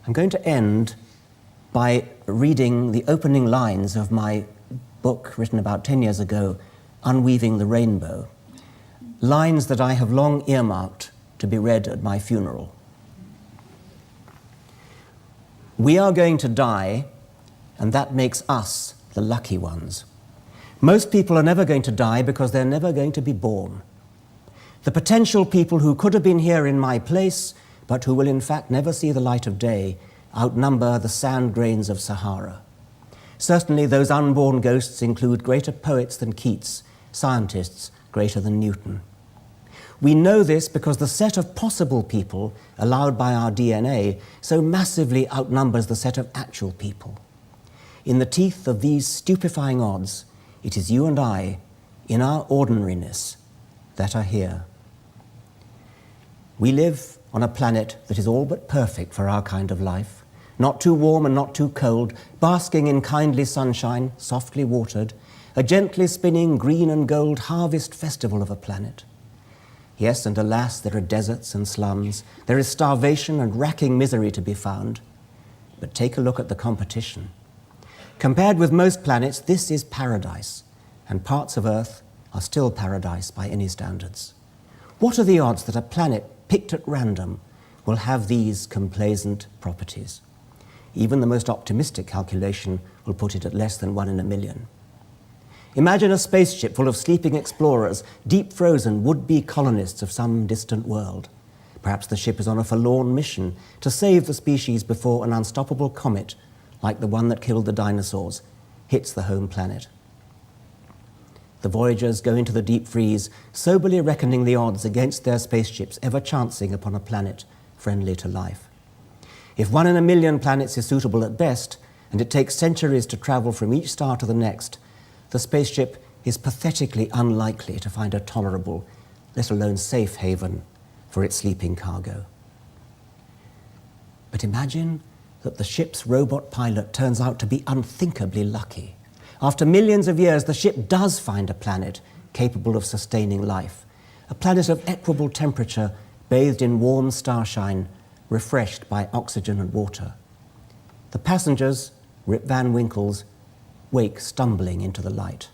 I'm going to end by reading the opening lines of my book written about 10 years ago, Unweaving the Rainbow, lines that I have long earmarked to be read at my funeral. We are going to die, and that makes us the lucky ones. Most people are never going to die because they're never going to be born. The potential people who could have been here in my place, but who will in fact never see the light of day, outnumber the sand grains of Sahara. Certainly those unborn ghosts include greater poets than Keats, scientists greater than Newton. We know this because the set of possible people allowed by our DNA so massively outnumbers the set of actual people. In the teeth of these stupefying odds, it is you and I, in our ordinariness, that are here. We live on a planet that is all but perfect for our kind of life, not too warm and not too cold, basking in kindly sunshine, softly watered, a gently spinning green and gold harvest festival of a planet. Yes, and alas, there are deserts and slums, there is starvation and racking misery to be found. But take a look at the competition. Compared with most planets, this is paradise, and parts of Earth are still paradise by any standards. What are the odds that a planet picked at random will have these complaisant properties? Even the most optimistic calculation will put it at less than 1 in a million. Imagine a spaceship full of sleeping explorers, deep frozen would-be colonists of some distant world. Perhaps the ship is on a forlorn mission to save the species before an unstoppable comet, like the one that killed the dinosaurs, hits the home planet. The voyagers go into the deep freeze, soberly reckoning the odds against their spaceships ever chancing upon a planet friendly to life. If 1 in a million planets is suitable at best, and it takes centuries to travel from each star to the next, the spaceship is pathetically unlikely to find a tolerable, let alone safe haven for its sleeping cargo. But imagine that the ship's robot pilot turns out to be unthinkably lucky. After millions of years, the ship does find a planet capable of sustaining life, a planet of equable temperature, bathed in warm starshine, refreshed by oxygen and water. The passengers, Rip Van Winkles, wake stumbling into the light.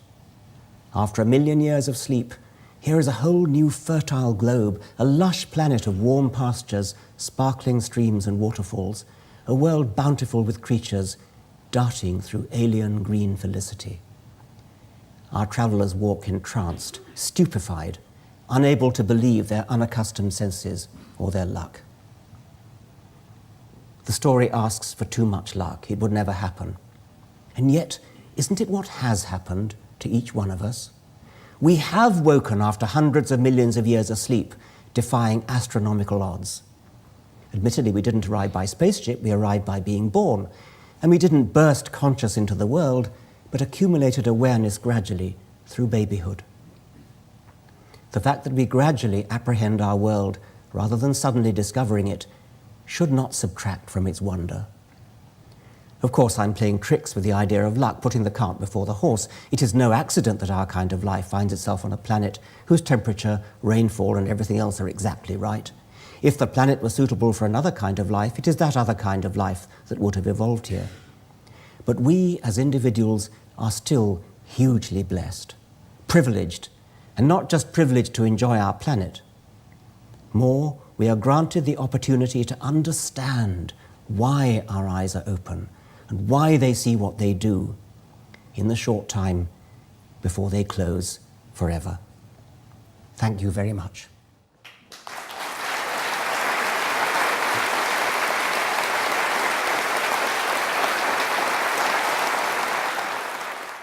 After 1 million years of sleep, here is a whole new fertile globe, a lush planet of warm pastures, sparkling streams and waterfalls, a world bountiful with creatures darting through alien green felicity. Our travelers walk entranced, stupefied, unable to believe their unaccustomed senses or their luck. The story asks for too much luck. It would never happen. And yet, isn't it what has happened to each one of us? We have woken after hundreds of millions of years of sleep, defying astronomical odds. Admittedly, we didn't arrive by spaceship, we arrived by being born. And we didn't burst conscious into the world, but accumulated awareness gradually through babyhood. The fact that we gradually apprehend our world rather than suddenly discovering it should not subtract from its wonder. Of course, I'm playing tricks with the idea of luck, putting the cart before the horse. It is no accident that our kind of life finds itself on a planet whose temperature, rainfall, and everything else are exactly right. If the planet was suitable for another kind of life, it is that other kind of life that would have evolved here. But we, as individuals, are still hugely blessed, privileged, and not just privileged to enjoy our planet. More, we are granted the opportunity to understand why our eyes are open and why they see what they do in the short time before they close forever. Thank you very much.